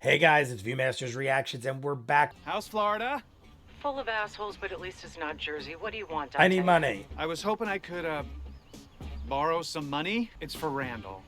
Hey guys, it's ViewMasters Reactions, and we're back. How's Florida? Full of assholes, but at least it's not Jersey. What do you want, I Dante? need money. I was hoping I could, borrow some money. It's for Randall.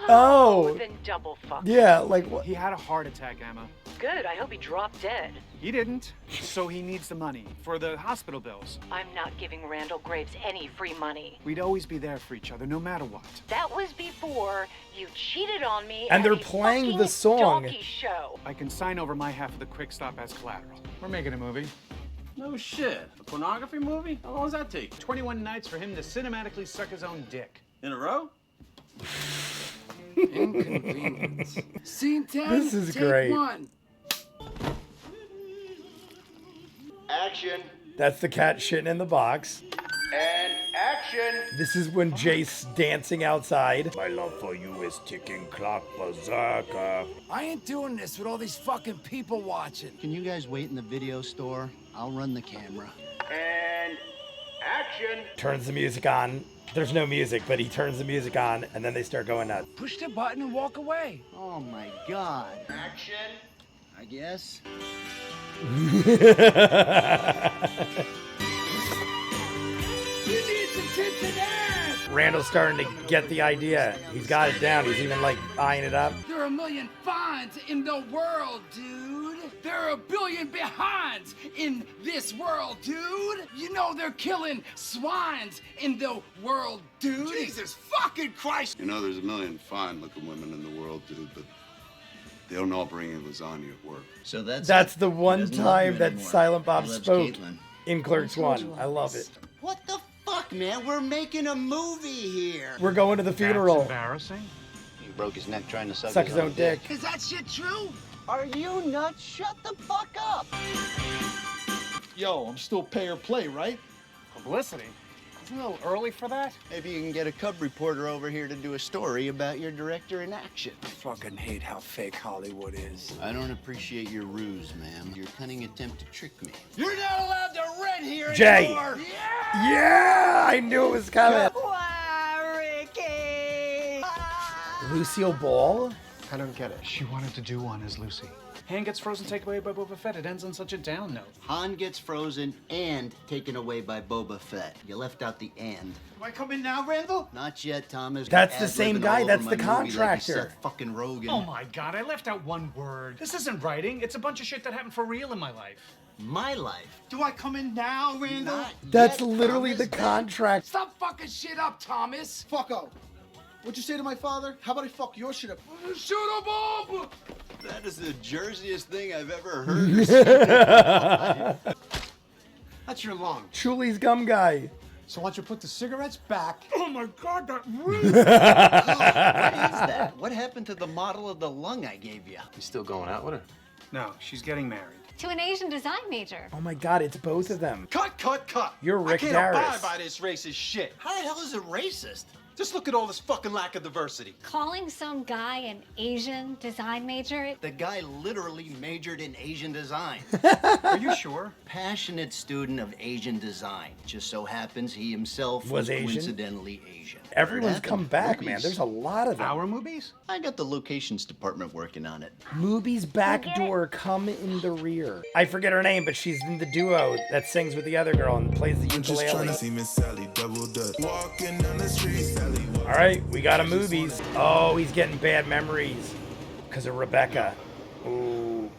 Oh. Then double fuck. Yeah, like what? He had a heart attack, Emma. Good, I hope he dropped dead. He didn't, so he needs the money for the hospital bills. I'm not giving Randall Graves any free money. We'd always be there for each other, no matter what. That was before you cheated on me And at they're a playing fucking the song. donkey show. I can sign over my half of the quick stop as collateral. We're making a movie. No shit. A pornography movie? How long does that take? 21 nights for him to cinematically suck his own dick. In a row? Inconvenience. Scene 10. This is take great. 1. Action That's the cat shitting in the box. and action. This is when Jace dancing outside. My love for you is ticking clock berserker. I ain't doing this with all these fucking people watching. Can you guys wait in the video store? I'll run the camera. And action. Turns the music on. There's no music, but he turns the music on, and then they start going nuts. Push the button and walk away. Oh my god. Action. I guess. You need some tits and ass. Randall's starting to get the idea. He's got it down. He's even like eyeing it up. There are a million finds in the world, dude. There are a billion behinds in this world, dude. You know they're killing swines in the world, dude. Jesus fucking Christ. You know, there's a million fine-looking women in the world, dude, but they don't all bring in lasagna at work. So that's The one He doesn't love time you that anymore. Silent Bob He loves spoke Caitlin. in Clerks 1. I love it. What the fuck, man? We're making a movie here. We're going to the funeral. Embarrassing. He broke his neck trying to Suck his own dick. Is that shit true? Are you nuts? Shut the fuck up. Yo, I'm still pay or play, right? Publicity? It's a little early for that. Maybe you can get a cub reporter over here to do a story about your director in action. I fucking hate how fake Hollywood is. I don't appreciate your ruse, ma'am. Your cunning attempt to trick me. You're not allowed to rent here Jay. anymore. Yeah, I knew it was coming. Lucille Ball? I don't get it. She wanted to do one as Lucy. Han gets frozen, taken away by Boba Fett. It ends on such a down note. Han gets frozen and taken away by Boba Fett. You left out the and. Do I come in now, Randall? Not yet, Thomas. That's the Ad-libbing same all guy. over That's my the movie like you contractor. Seth fucking Rogen. Oh my god, I left out one word. This isn't writing. It's a bunch of shit that happened for real in my life. My life. Do I come in now, Randall? Not That's yet, literally Thomas. the contract. Stop fucking shit up, Thomas. Fucko. What'd you say to my father? How about I fuck your shit up? Shoot a bomb. That is the Jerseyest thing I've ever heard. That's your lung. Chulie's gum guy. So why don't you put the cigarettes back? Oh my god, that really. What is that? What happened to the model of the lung I gave you? You still going out with her? No, she's getting married. To an Asian design major. Oh my god, it's both of them. Cut, cut, cut. You're Rick I can't Darris. abide by this racist shit. How the hell is it racist? Just look at all this fucking lack of diversity. Calling some guy an Asian design major. The guy literally majored in Asian design. Are you sure? Passionate student of Asian design. Just so happens he himself Was was Asian? coincidentally Asian. Everyone's Word come happened. back, man. Movies. There's a lot of them. Our movies? I got the locations department working on it. Movies back door, come in the rear. I forget her name, but she's in the duo that sings with the other girl and plays the ukulele. All right, we got a movies. Oh, he's getting bad memories because of Rebecca. Ooh,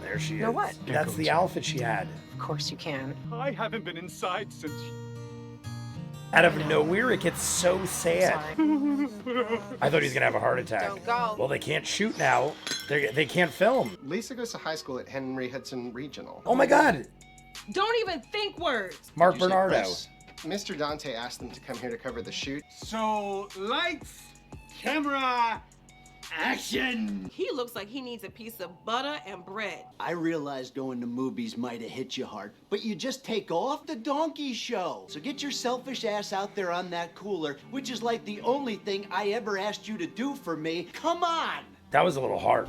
there she is. know what? That's the outfit she had. Of course you can. I haven't been inside since. Out of nowhere, it gets so sad. I thought he was gonna have a heart attack. Don't go. Well, they can't shoot now. They can't film. Lisa goes to high school at Henry Hudson Regional. Oh my God, Don't even think words. Mark Bernardo. Chris, Mr. Dante asked them to come here to cover the shoot. So, lights, camera, action. He looks like he needs a piece of butter and bread. I realized going to movies might have hit you hard, but you just take off the donkey show. So get your selfish ass out there on that cooler, which is like the only thing I ever asked you to do for me. Come on! That was a little harsh.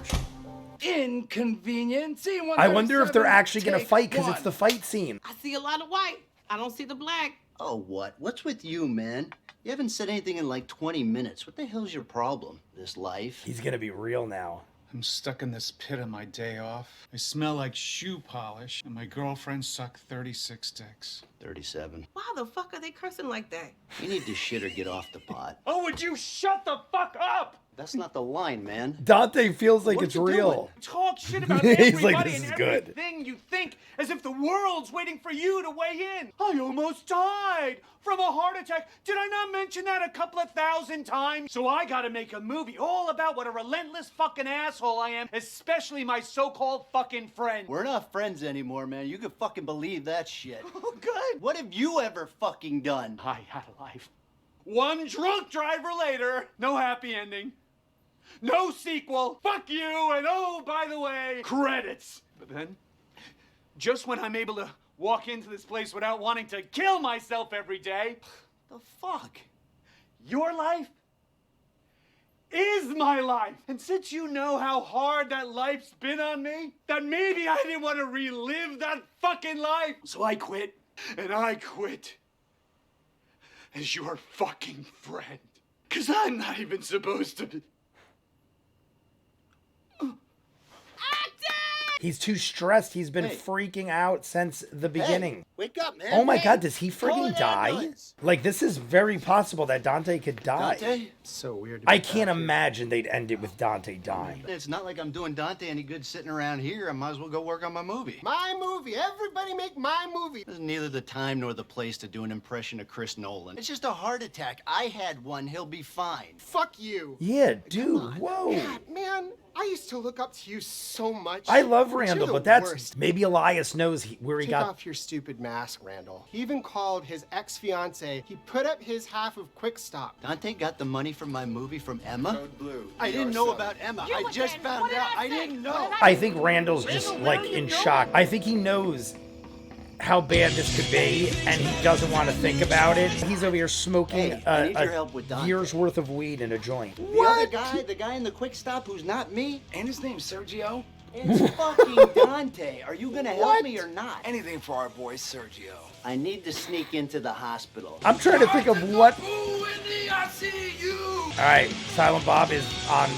Inconvenient. Scene I wonder if they're actually gonna take fight because one. it's the fight scene. I see a lot of white. I don't see the black. Oh, what? What's with you, man? You haven't said anything in like 20 minutes. What the hell's your problem? This life? He's gonna be real now. I'm stuck in this pit on my day off. I smell like shoe polish, and my girlfriend sucked 36 dicks. 37. Why the fuck are they cursing like that? You need to shit or get off the pot. Oh, would you shut the fuck up? That's not the line, man. Dante feels like What it's you real. doing? Talk shit about He's everybody like, this is and good. everything you think, as if the world's waiting for you to weigh in. I almost died from a heart attack. Did I not mention that a couple of thousand times? So I gotta make a movie all about what a relentless fucking asshole I am, especially my so-called fucking friend. We're not friends anymore, man. You can fucking believe that shit. Oh, good. What have you ever fucking done? I had a life. One drunk driver later, no happy ending. No sequel. Fuck you. And oh, by the way, credits. But then, just when I'm able to walk into this place without wanting to kill myself every day, The fuck? your life is my life. And since you know how hard that life's been on me, that maybe I didn't want to relive that fucking life. So I quit. And I quit as your fucking friend. 'Cause I'm not even supposed to be. He's too stressed. He's been Hey. freaking out since the beginning. Wake up, man. Oh my Hey, God, does he call freaking an die? ambulance. Like, this is very possible that Dante could die. Dante? So weird. I can't imagine they'd end it with Dante dying. It's not like I'm doing Dante any good sitting around here. I might as well go work on my movie. My movie. Everybody make my movie. This is neither the time nor the place to do an impression of Chris Nolan. It's just a heart attack. I had one. He'll be fine. Fuck you. Yeah, dude, whoa. God, man, I used to look up to you so much. I love But you're Randall, the but that's worst. maybe Elias knows where he Take got. off your stupid mask, Randall. He even called his ex-fiance. He put up his half of Quick Stop. Dante got the money from my movie from Emma? Code blue. I didn't know about Emma. I just found out. I didn't know. I think Randall's just like in shock. I think he knows how bad this could be, and he doesn't want to think about it. He's over here smoking Hey, I need your help with Dante. year's worth of weed in a joint. The other guy, the guy in the Quick Stop who's not me, And his name's Sergio. it's fucking Dante. Are you gonna help me or not? Anything for our boy Sergio. I need to sneak into the hospital. I'm trying to think of what. Ooh, Wendy, I see you. All right, Silent Bob is on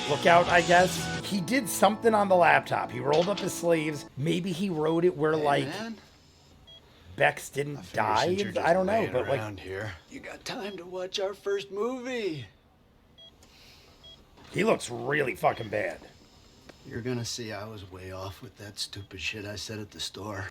lookout, I guess. He did something on the laptop. He rolled up his sleeves. Maybe he wrote it where, like, Man, Bex didn't since die. you're just I don't know, laying but like, around here, you got time to watch our first movie. he looks really fucking bad. You're gonna see I was way off with that stupid shit I said at the store.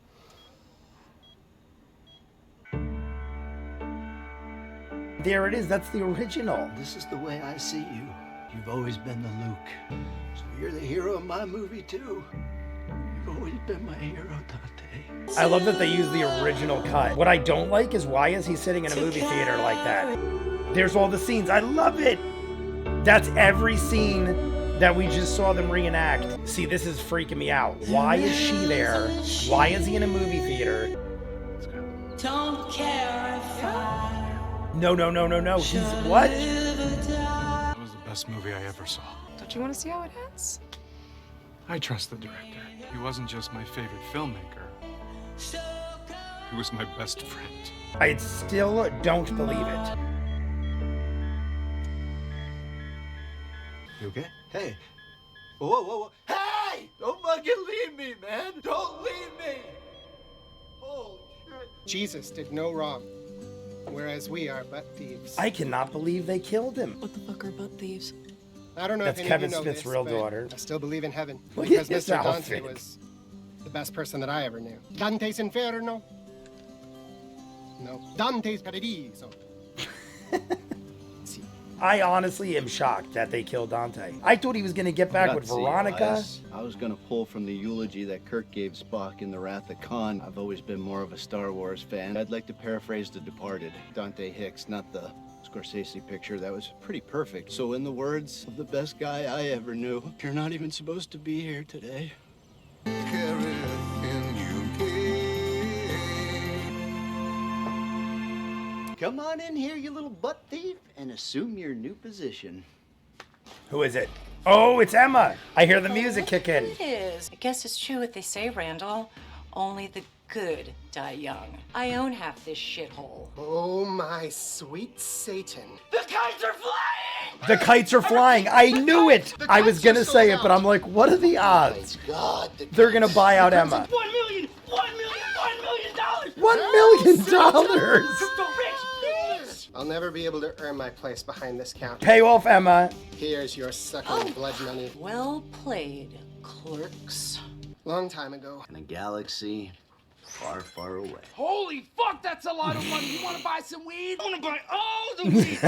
There it is. That's the original. This is the way I see you. You've always been the Luke. So you're the hero of my movie, too. You've always been my hero, Dante. I love that they use the original cut. What I don't like is why is he sitting in a movie theater like that? There's all the scenes. I love it. That's every scene that we just saw them reenact. See, this is freaking me out. Why is she there? Why is he in a movie theater? Don't care if I No. He's what? That was the best movie I ever saw. Don't you want to see how it ends? I trust the director. He wasn't just my favorite filmmaker. He was my best friend. I still don't believe it. You okay? Hey. Whoa. Hey! Don't fucking leave me, man! Don't leave me! Holy shit. Jesus did no wrong, whereas we are but thieves. I cannot believe they killed him. What the fuck are butt thieves? I don't know That's if any Kevin of you know Smith's this, real but daughter. I still believe in heaven Look at because his Mr. Dante outfit. was the best person that I ever knew. Dante's Inferno. No, Dante's Paradiso. I honestly am shocked that they killed Dante. I thought he was going to get back with Veronica. I was gonna pull from the eulogy that Kirk gave Spock in The Wrath of Khan. I've always been more of a Star Wars fan. I'd like to paraphrase The Departed. Dante Hicks, not the Scorsese picture. That was pretty perfect. So in the words of the best guy I ever knew, you're not even supposed to be here today. Come on in here, you little butt thief, and assume your new position. Who is it? Oh, it's Emma. I hear the music kick in. It is. I guess it's true what they say, Randall. Only the good die young. I own half this shithole. Oh, my sweet Satan. The kites are flying! The kites are flying. I knew it. I was going to say it, but I'm like, what are the odds? God, They're going to buy out Emma. $1 million! $1 million! $1 million! I'll never be able to earn my place behind this counter. Pay off Emma. Here's your sucking blood money. Well played, Clerks. Long time ago. In a galaxy far, far away. Holy fuck, that's a lot of money. You want to buy some weed? I want to buy all the weed.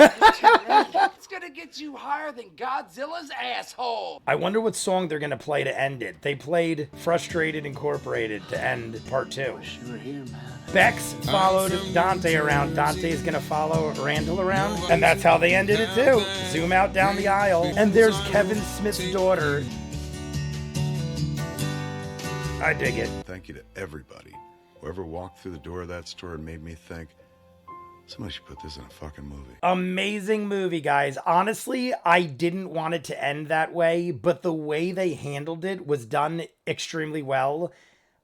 It's gonna get you higher than Godzilla's asshole. I wonder what song they're going to play to end it. They played Frustrated Incorporated to end part 2. You were here, man. Bex followed Dante around. Dante's going to follow Randall around. And that's how they ended it too. Zoom out down the aisle. And there's Kevin Smith's daughter. I dig it. Thank you to everybody. Whoever walked through the door of that store and made me think, somebody should put this in a fucking movie. Amazing movie, guys. Honestly, I didn't want it to end that way, but the way they handled it was done extremely well.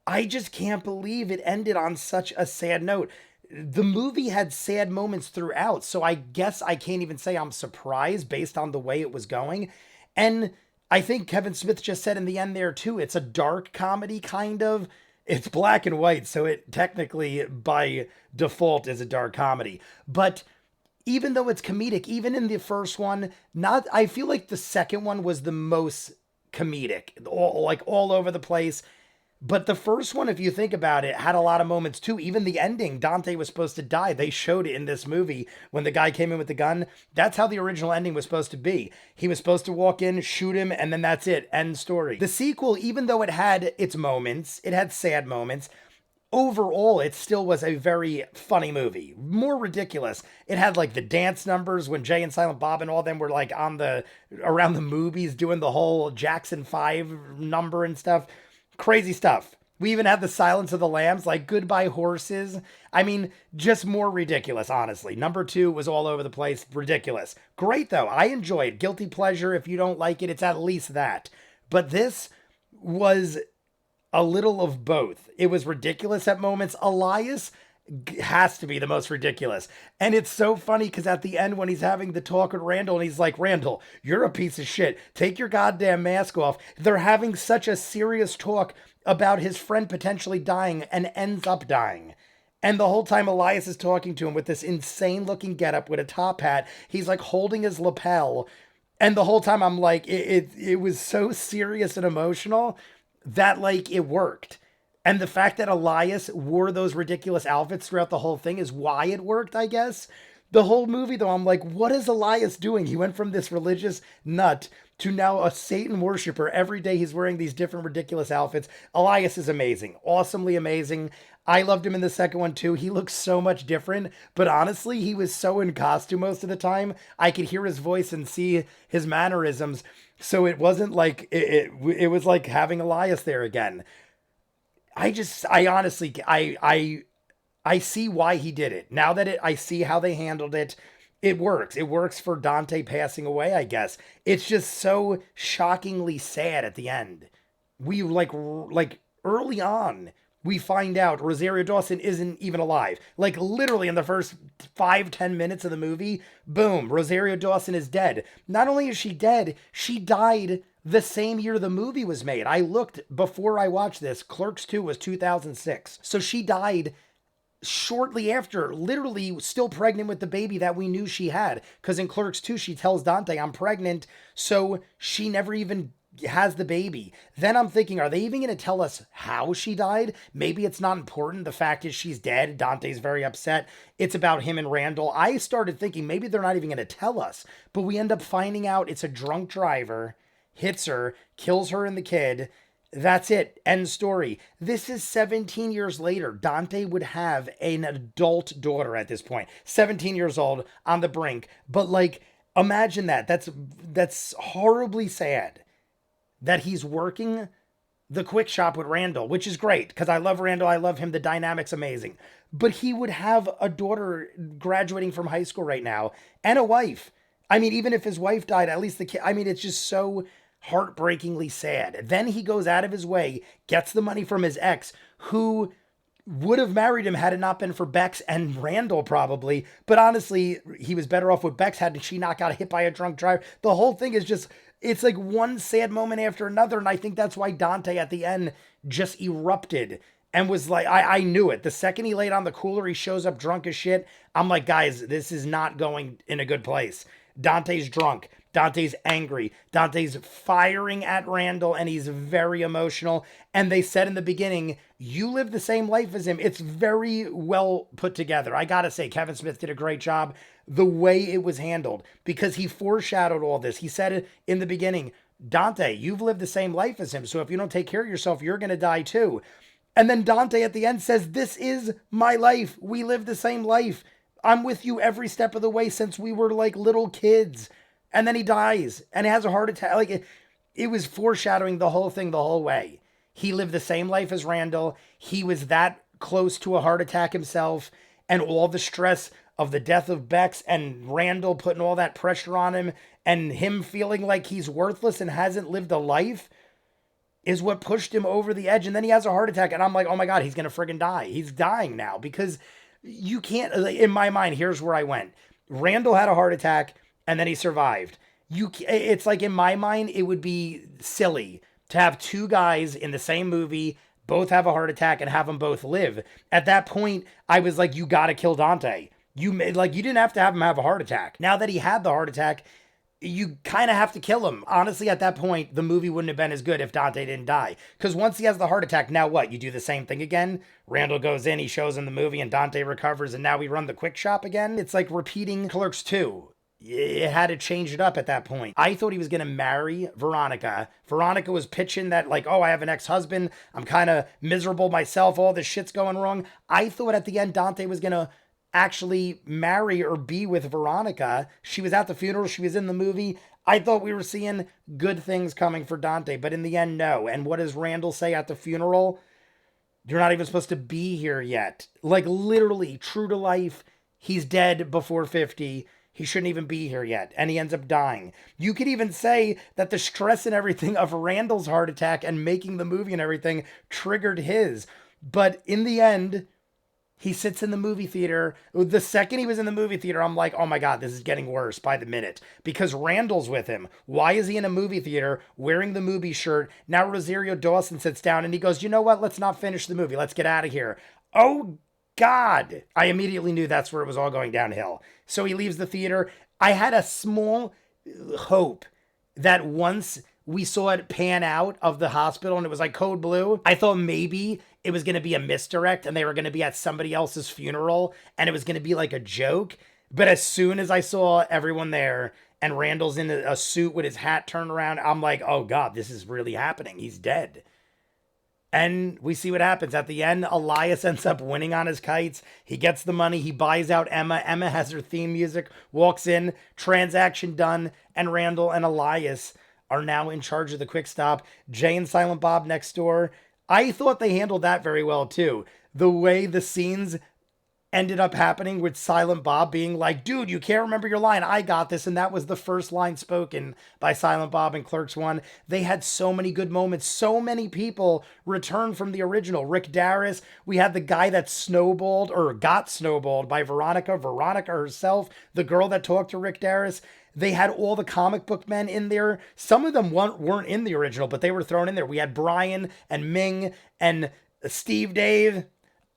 I just can't believe it ended on such a sad note. The movie had sad moments throughout, so I guess I can't even say I'm surprised based on the way it was going. And I think Kevin Smith just said in the end there too, it's a dark comedy kind of. It's black and white, so it technically by default is a dark comedy. But even though it's comedic, even in the first one, I feel like the second one was the most comedic, all over the place. But the first one, if you think about it, had a lot of moments too. Even the ending, Dante was supposed to die. They showed it in this movie when the guy came in with the gun. That's how the original ending was supposed to be. He was supposed to walk in, shoot him, and then that's it. End story. The sequel, even though it had its moments, it had sad moments, overall, it still was a very funny movie. More ridiculous. It had like the dance numbers when Jay and Silent Bob and all them were like around the movies doing the whole Jackson 5 number and stuff. Crazy stuff. We even had the Silence of the Lambs, like Goodbye Horses. I mean, just more ridiculous, honestly. Number 2 was all over the place. Ridiculous. Great, though. I enjoy it. Guilty pleasure. If you don't like it, it's at least that. But this was a little of both. It was ridiculous at moments. Elias has to be the most ridiculous. And it's so funny because at the end when he's having the talk with Randall and he's like, Randall, you're a piece of shit. Take your goddamn mask off. They're having such a serious talk about his friend potentially dying and ends up dying. And the whole time Elias is talking to him with this insane looking getup with a top hat. He's like holding his lapel. And the whole time I'm like, it was so serious and emotional that like it worked. And the fact that Elias wore those ridiculous outfits throughout the whole thing is why it worked, I guess. The whole movie, though, I'm like, what is Elias doing? He went from this religious nut to now a Satan worshiper. Every day he's wearing these different ridiculous outfits. Elias is amazing. Awesomely amazing. I loved him in the second one, too. He looks so much different. But honestly, he was so in costume most of the time. I could hear his voice and see his mannerisms. So it wasn't like, it was like having Elias there again. I see why he did it. Now that I see how they handled it, it works. It works for Dante passing away, I guess. It's just so shockingly sad at the end. We like early on, we find out Rosario Dawson isn't even alive. Like literally in the first 5-10 minutes of the movie, boom, Rosario Dawson is dead. Not only is she dead, she died the same year the movie was made. I looked before I watched this. Clerks 2 was 2006. So she died shortly after, literally still pregnant with the baby that we knew she had. Because in Clerks 2, she tells Dante, I'm pregnant. So she never even has the baby. Then I'm thinking, are they even going to tell us how she died? Maybe it's not important. The fact is she's dead. Dante's very upset. It's about him and Randall. I started thinking maybe they're not even going to tell us. But we end up finding out it's a drunk driver. Hits her, kills her and the kid. That's it. End story. This is 17 years later. Dante would have an adult daughter at this point. 17 years old, on the brink. But like, imagine that. That's horribly sad. That he's working the quick shop with Randall, which is great, because I love Randall. I love him. The dynamic's amazing. But he would have a daughter graduating from high school right now, and a wife. I mean, even if his wife died, at least the kid, I mean, it's just so heartbreakingly sad. Then he goes out of his way, gets the money from his ex, who would have married him had it not been for Bex and Randall probably. But honestly, he was better off with Bex had she not got hit by a drunk driver. The whole thing is just, it's like one sad moment after another. And I think that's why Dante at the end just erupted and was like, I knew it. The second he laid on the cooler, he shows up drunk as shit. I'm like, guys, this is not going in a good place. Dante's drunk. Dante's angry. Dante's firing at Randall, and he's very emotional. And they said in the beginning, you live the same life as him. It's very well put together. I gotta say, Kevin Smith did a great job the way it was handled, because he foreshadowed all this. He said it in the beginning, Dante, you've lived the same life as him, so if you don't take care of yourself, you're gonna die too. And then Dante at the end says, this is my life. We live the same life. I'm with you every step of the way since we were like little kids. And then he dies and has a heart attack. Like it was foreshadowing the whole thing the whole way. He lived the same life as Randall. He was that close to a heart attack himself, and all the stress of the death of Bex and Randall putting all that pressure on him and him feeling like he's worthless and hasn't lived a life is what pushed him over the edge. And then he has a heart attack, and I'm like, oh my God, he's going to friggin' die. He's dying now, because you can't, in my mind, here's where I went. Randall had a heart attack and then he survived. It's like, in my mind, it would be silly to have two guys in the same movie, both have a heart attack and have them both live. At that point, I was like, you got to kill Dante. You didn't have to have him have a heart attack. Now that he had the heart attack, you kind of have to kill him. Honestly, at that point, the movie wouldn't have been as good if Dante didn't die. Because once he has the heart attack, now what? You do the same thing again? Randall goes in, he shows him the movie, and Dante recovers, and now we run the quick shop again? It's like repeating Clerks 2. It had to change it up at that point. I thought he was going to marry Veronica. Veronica was pitching that like, oh, I have an ex-husband. I'm kind of miserable myself. All this shit's going wrong. I thought at the end Dante was going to actually marry or be with Veronica. She was at the funeral. She was in the movie. I thought we were seeing good things coming for Dante, but in the end, no. And what does Randall say at the funeral? You're not even supposed to be here yet. Like literally, true to life, he's dead before 50. He shouldn't even be here yet. And he ends up dying. You could even say that the stress and everything of Randall's heart attack and making the movie and everything triggered his. But in the end, he sits in the movie theater. The second he was in the movie theater, I'm like, oh my God, this is getting worse by the minute. Because Randall's with him. Why is he in a movie theater wearing the movie shirt? Now Rosario Dawson sits down and he goes, you know what? Let's not finish the movie. Let's get out of here. Oh God. I immediately knew that's where it was all going downhill. So he leaves the theater. I had a small hope that once we saw it pan out of the hospital and it was like code blue, I thought maybe it was going to be a misdirect and they were going to be at somebody else's funeral and it was going to be like a joke. But as soon as I saw everyone there and Randall's in a suit with his hat turned around, I'm like, oh God, this is really happening. He's dead. And we see what happens. At the end, Elias ends up winning on his kites. He gets the money. He buys out Emma. Emma has her theme music, walks in, transaction done, and Randall and Elias are now in charge of the quick stop. Jay and Silent Bob next door. I thought they handled that very well too. The way the scenes ended up happening with Silent Bob being like, dude, you can't remember your line. I got this. And that was the first line spoken by Silent Bob in Clerks 1. They had so many good moments. So many people returned from the original. Rick Darris. We had the guy that got snowballed by Veronica. Veronica herself, the girl that talked to Rick Darris. They had all the comic book men in there. Some of them weren't in the original, but they were thrown in there. We had Brian and Ming and Steve Dave.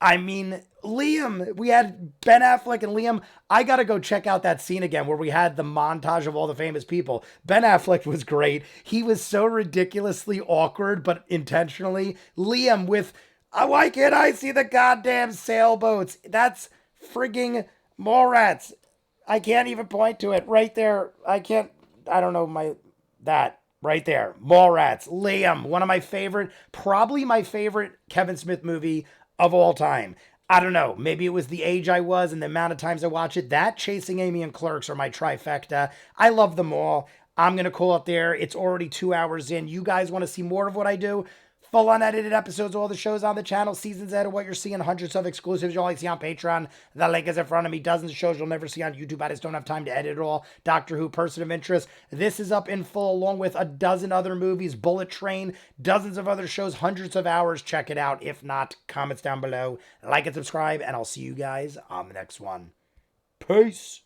I mean, Liam. We had Ben Affleck and Liam. I got to go check out that scene again where we had the montage of all the famous people. Ben Affleck was great. He was so ridiculously awkward, but intentionally. Liam with, why can't I see the goddamn sailboats? That's frigging Mallrats. I can't even point to it right there. I don't know that right there. Mallrats. Liam, one of my favorite, probably my favorite Kevin Smith movie of all time. I don't know. Maybe it was the age I was and the amount of times I watch it. That, Chasing Amy, and Clerks are my trifecta. I love them all. I'm going to call it there. It's already 2 hours in. You guys want to see more of what I do? Full unedited episodes of all the shows on the channel, seasons ahead of what you're seeing, hundreds of exclusives you'll only see on Patreon. The link is in front of me. Dozens of shows you'll never see on YouTube. I just don't have time to edit it all. Doctor Who, Person of Interest. This is up in full, along with a dozen other movies. Bullet Train, dozens of other shows, hundreds of hours. Check it out. If not, comments down below. Like and subscribe, and I'll see you guys on the next one. Peace.